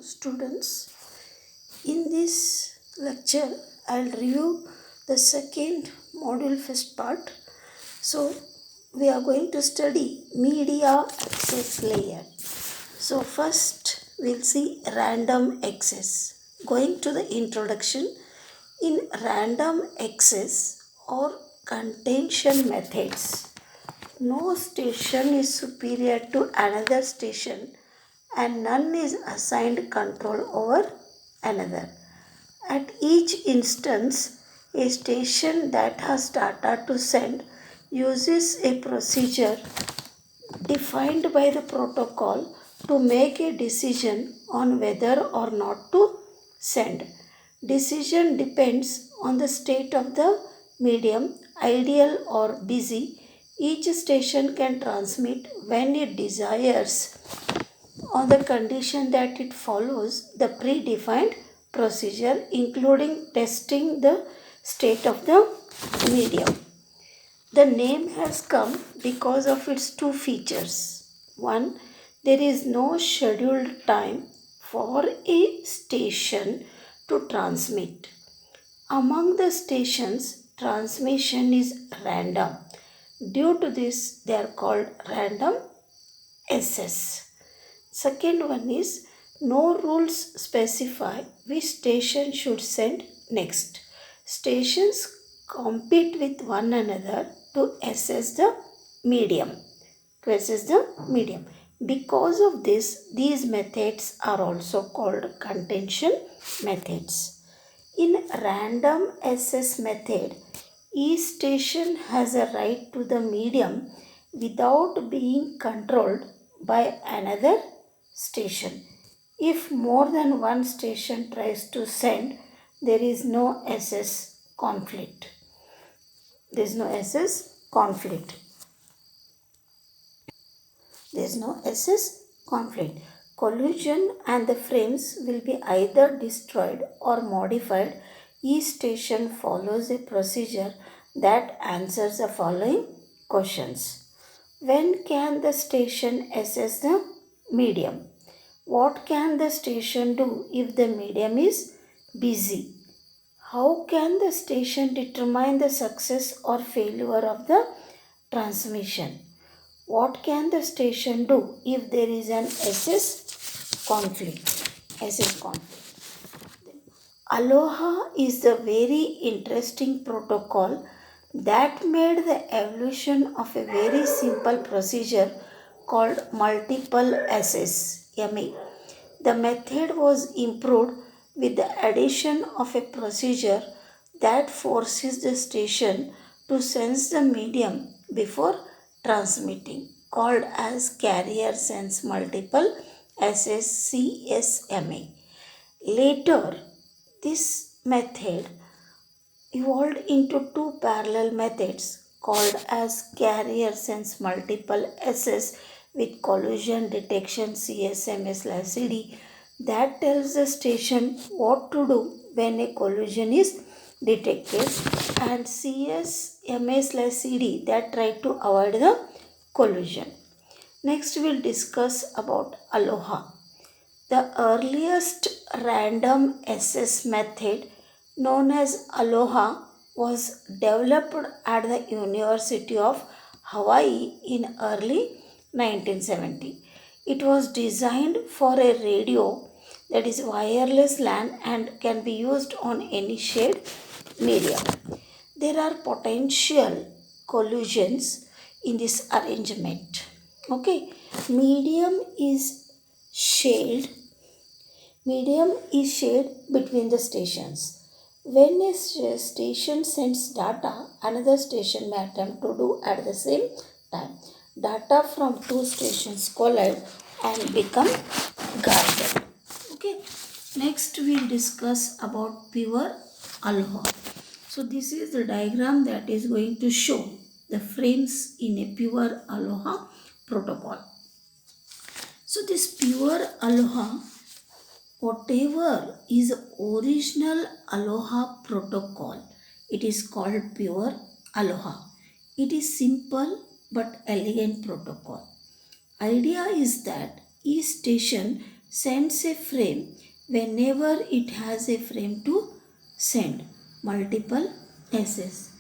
students. In this lecture, I'll review the second module first part. So, we are going to study media access layer. So, first we'll see random access. Going to the introduction, in random access or contention methods, no station is superior to another station and none is assigned control over another. At each instance, a station that has data to send uses a procedure defined by the protocol to make a decision on whether or not to send. Decision depends on the state of the medium, ideal or busy. Each station can transmit when it desires on the condition that it follows the predefined procedure, including testing the state of the medium. The name has come because of its two features. One, there is no scheduled time for a station to transmit. Among the stations, transmission is random. Due to this, they are called random access. Second one is no rules specify which station should send next. Stations compete with one another to assess the medium. Because of this, these methods are also called contention methods. In random access method, each station has a right to the medium without being controlled by another station. If more than one station tries to send, there is no access conflict. There is no access conflict. There is no access conflict. Collision and the frames will be either destroyed or modified. Each station follows a procedure that answers the following questions. When can the station assess the medium? What can the station do if the medium is busy? How can the station determine the success or failure of the transmission? What can the station do if there is an access conflict? Aloha is the very interesting protocol that made the evolution of a very simple procedure called multiple access (MA). The method was improved with the addition of a procedure that forces the station to sense the medium before transmitting, called as carrier sense multiple access CSMA. Later, this method evolved into two parallel methods called as carrier sense multiple access with collision detection CSMA/CD that tells the station what to do when a collision is detected, and CSMA/CD that try to avoid the collision. Next we'll discuss about Aloha. The earliest random access method, known as Aloha, was developed at the University of Hawaii in early 1970. It was designed for a radio that is wireless LAN and can be used on any shared medium. There are potential collisions in this arrangement. Okay, medium is shared between the stations. When a station sends data, another station may attempt to do at the same time. Data from two stations collide and become guarded. Okay. Next we'll discuss about pure Aloha. So this is the diagram that is going to show the frames in a pure Aloha protocol. So this pure Aloha, whatever is original Aloha protocol, it is called pure Aloha. It is simple but elegant protocol. Idea is that each station sends a frame whenever it has a frame to send multiple SS.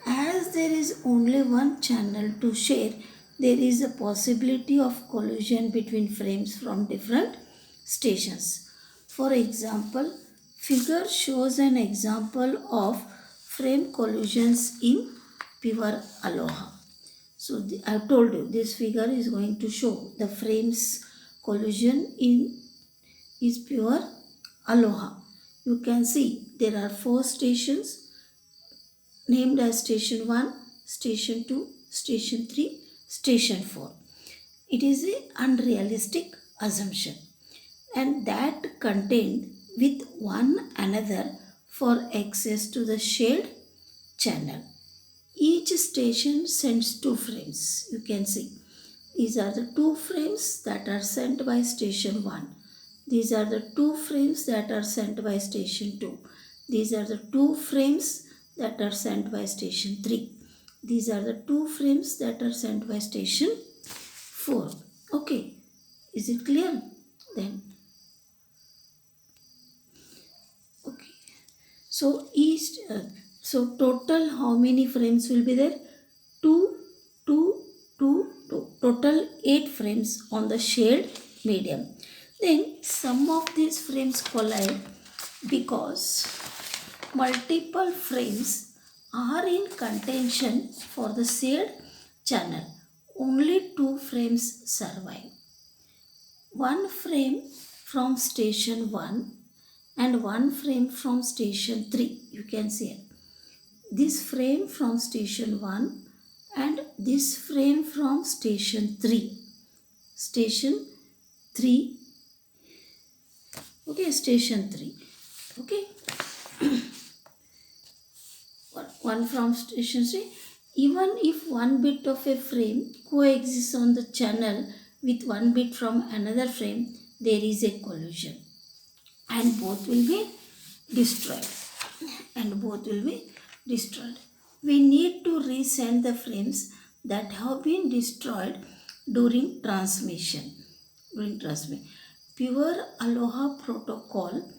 As there is only one channel to share, there is a possibility of collision between frames from different stations. For example, figure shows an example of frame collisions in Pure Aloha. So I told you this figure is going to show the frames collision in is Pure Aloha. You can see there are 4 stations named as station 1, station 2, station 3, station 4. It is an unrealistic assumption and that contained with one another for access to the shared channel. Each station sends 2 frames. You can see these are the 2 frames that are sent by station 1. These are the 2 frames that are sent by station 2. These are the 2 frames that are sent by station 3. These are the 2 frames that are sent by station 4. Okay, is it clear? Then, okay. So so total how many frames will be there? 2, 2, 2, 2. Total 8 frames on the shared medium. Then some of these frames collide because multiple frames are in contention for the shared channel. Only 2 frames survive. One frame from station 1 and one frame from station 3. You can see this frame from station 1 and this frame from station 3. Station 3. Okay, station 3. Okay. One from station 3. Even if one bit of a frame coexists on the channel with one bit from another frame, there is a collision and both will be destroyed. We need to resend the frames that have been destroyed during transmission. Pure Aloha protocol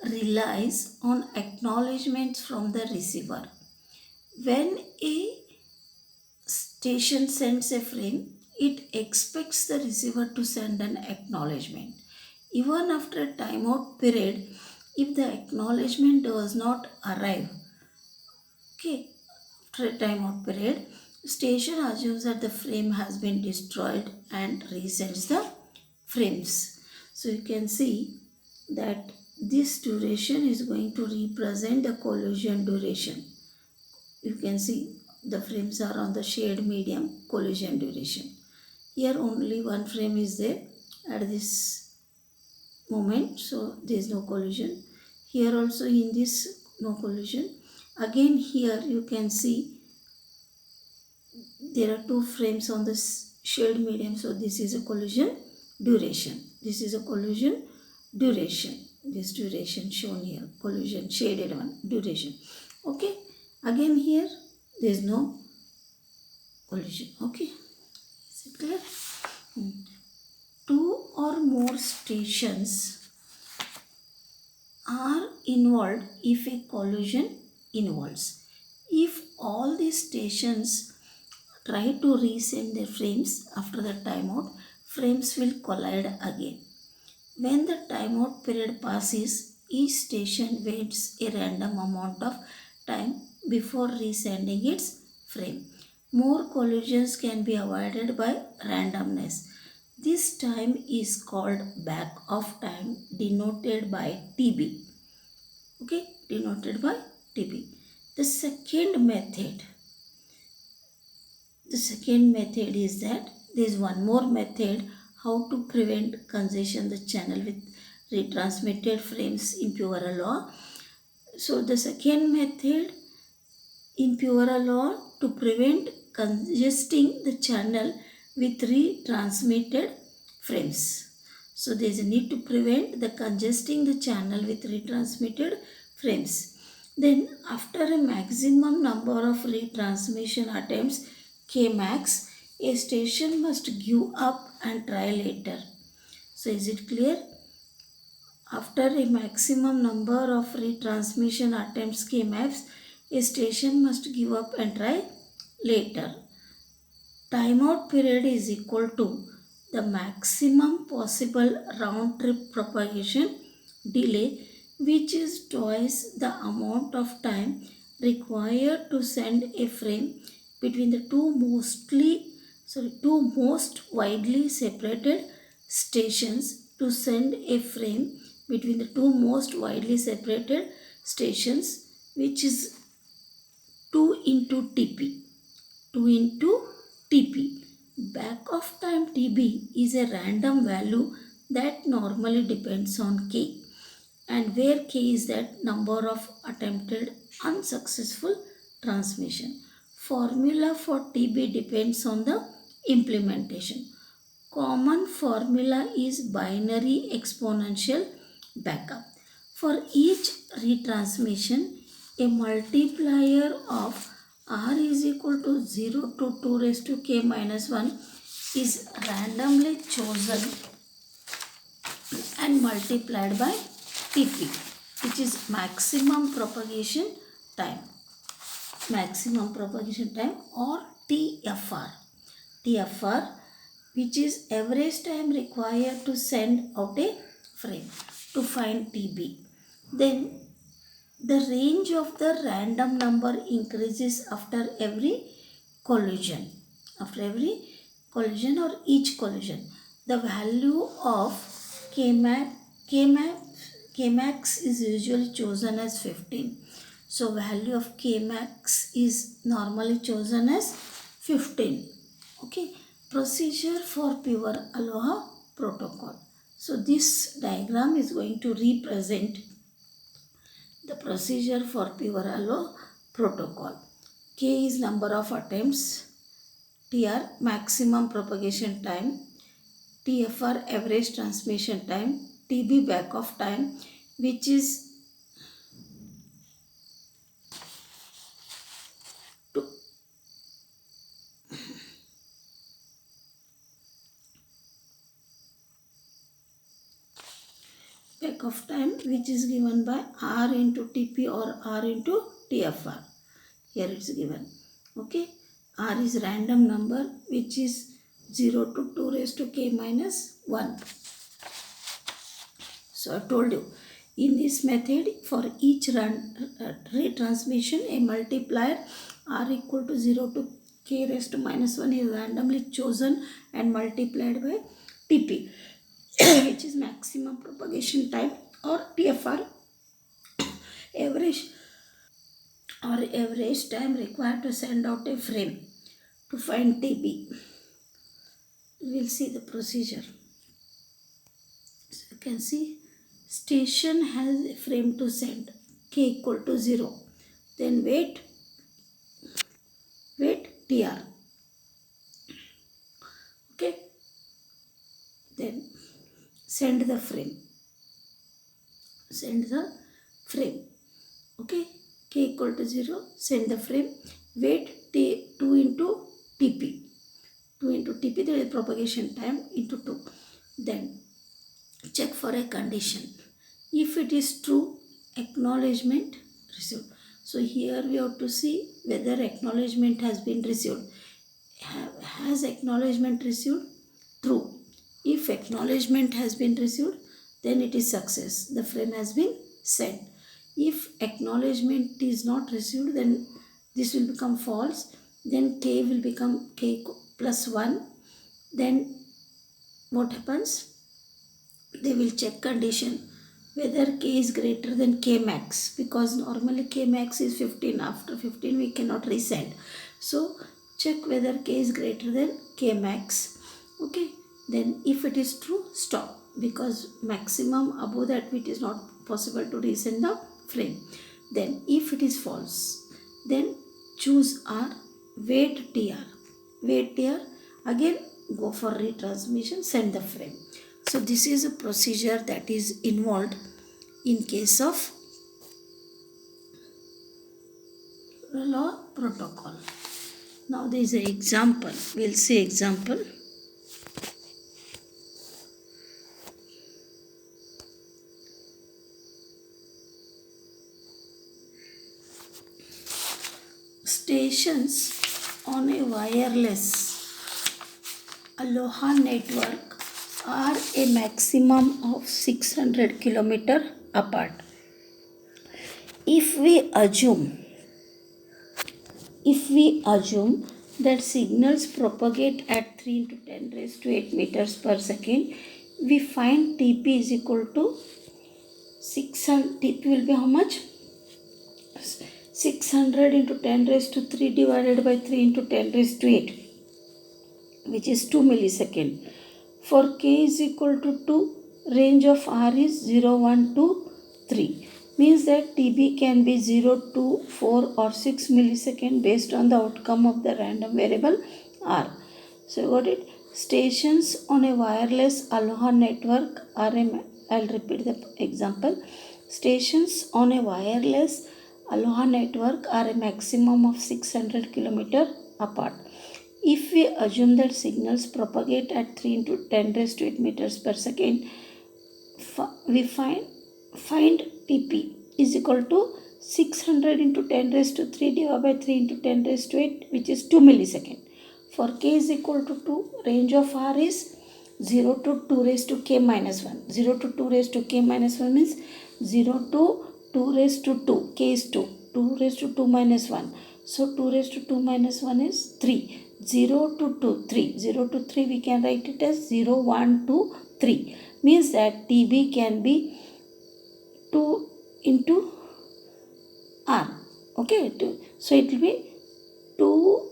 relies on acknowledgements from the receiver. When a station sends a frame, it expects the receiver to send an acknowledgement. Even after a timeout period, if the acknowledgement does not arrive, okay, after a timeout period, station assumes that the frame has been destroyed and resends the frames. So you can see that this duration is going to represent the collision duration. You can see the frames are on the shared medium collision duration. Here only one frame is there at this moment, so there is no collision. Here also in this no collision. Again here you can see there are 2 frames on this shared medium, so this is a collision duration. This is a collision duration. This duration shown here, collision shaded one, duration. Okay, again here there is no collision. Okay, is it clear? 2 or more stations are involved if a collision involves. If all these stations try to resend their frames after the timeout, frames will collide again. When the timeout period passes, each station waits a random amount of time before resending its frame. More collisions can be avoided by randomness. This time is called back of time, denoted by TB. Okay, denoted by TB. The second method is that there is one more method how to prevent congestion the channel with retransmitted frames in Pure Aloha. So the second method in Pure Aloha to prevent congesting the channel with retransmitted frames. So there is a need to prevent the congesting the channel with retransmitted frames. Then after a maximum number of retransmission attempts, Kmax, a station must give up and try later. So is it clear? After a maximum number of retransmission attempts KMAX, a station must give up and try later. Timeout period is equal to the maximum possible round trip propagation delay, which is twice the amount of time required to send a frame between the two most widely separated stations. To send a frame between the two most widely separated stations, which is 2 into TP. 2 into TP. Back of time TB is a random value that normally depends on K, and where K is that number of attempted unsuccessful transmission. Formula for TB depends on the implementation. Common formula is binary exponential backup. For each retransmission, a multiplier of r is equal to 0 to 2 raised to k minus 1 is randomly chosen and multiplied by Tp, which is maximum propagation time. Maximum propagation time, or TFR. TFR, which is average time required to send out a frame. To find TB, then the range of the random number increases after every collision. After every collision or each collision, the value of Kmax is usually chosen as 15. So value of Kmax is normally chosen as 15. Okay. Procedure for pure Aloha protocol. So this diagram is going to represent the procedure for pure Aloha protocol. K is number of attempts, TR maximum propagation time, TFR average transmission time, TB back off time, which is back of time, which is given by R into TP or R into TFR. Here it's given. Okay. R is random number, which is 0 to 2 raised to k minus 1. So I told you, in this method, for each retransmission, a multiplier R equal to 0 to k raised to minus 1 is randomly chosen and multiplied by TP, which is maximum propagation time, or TFR, average time required to send out a frame. To find TB, we will see the procedure. So you can see, station has a frame to send, k equal to 0. Then wait TR. Okay. Then send the frame. Okay. K equal to 0. Send the frame. Wait 2 into TP. 2 into TP, there is propagation time, into 2. Then check for a condition. If it is true, acknowledgement received. So here we have to see whether acknowledgement has been received. Has acknowledgement received? True. If acknowledgement has been received, then it is success. The frame has been sent. If acknowledgement is not received, then this will become false. Then k will become k plus 1. Then what happens? They will check condition whether k is greater than k max, because normally k max is 15. After 15 we cannot resend. So check whether k is greater than k max. Okay. Then if it is true, stop, because maximum above that it is not possible to resend the frame. Then if it is false, then choose R, wait TR. Wait TR, again go for retransmission, send the frame. So this is a procedure that is involved in case of law protocol. Now there is an example. We'll see example. stations on a wireless Aloha network are a maximum of 600 km apart. If we assume that signals propagate at 3 into 10 raised to 8 meters per second, we find TP is equal to 600. TP will be how much? 600 into 10 raised to 3 divided by 3 into 10 raised to 8, which is 2 millisecond. For k is equal to 2, range of r is 0, 1, 2, 3. Means that TB can be 0, 2, 4 or 6 millisecond based on the outcome of the random variable r. So you got it. Stations on a wireless Aloha network are I'll repeat the example. Stations on a wireless Aloha network are a maximum of 600 km apart. If we assume that signals propagate at 3 into 10 raised to 8 meters per second, we find TP is equal to 600 into 10 raised to 3 divided by 3 into 10 raised to 8, which is 2 millisecond. For k is equal to 2, range of r is 0 to 2 raised to k minus 1. 0 to 2 raised to k minus 1 means 0 to 2 raised to 2, k is 2, 2 raised to 2 minus 1. So 2 raised to 2 minus 1 is 3. 0 to 2, 3. 0 to 3 we can write it as 0, 1, 2, 3. Means that TB can be 2 into r. Okay, so it will be 2.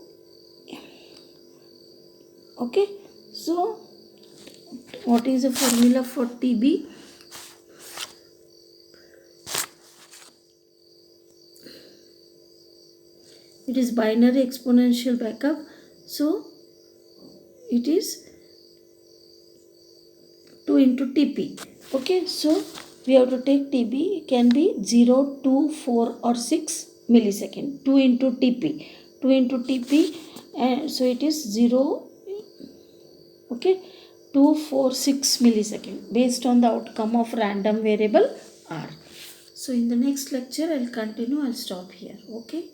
Okay, so what is the formula for TB? It is binary exponential backup. So it is 2 into TP. Okay, so we have to take TB can be 0, 2, 4 or 6 millisecond. 2 into TP. 2 into TP, and so it is 0. Okay, 2, 4, 6 millisecond based on the outcome of random variable r. So in the next lecture I'll continue. I'll stop here. Okay.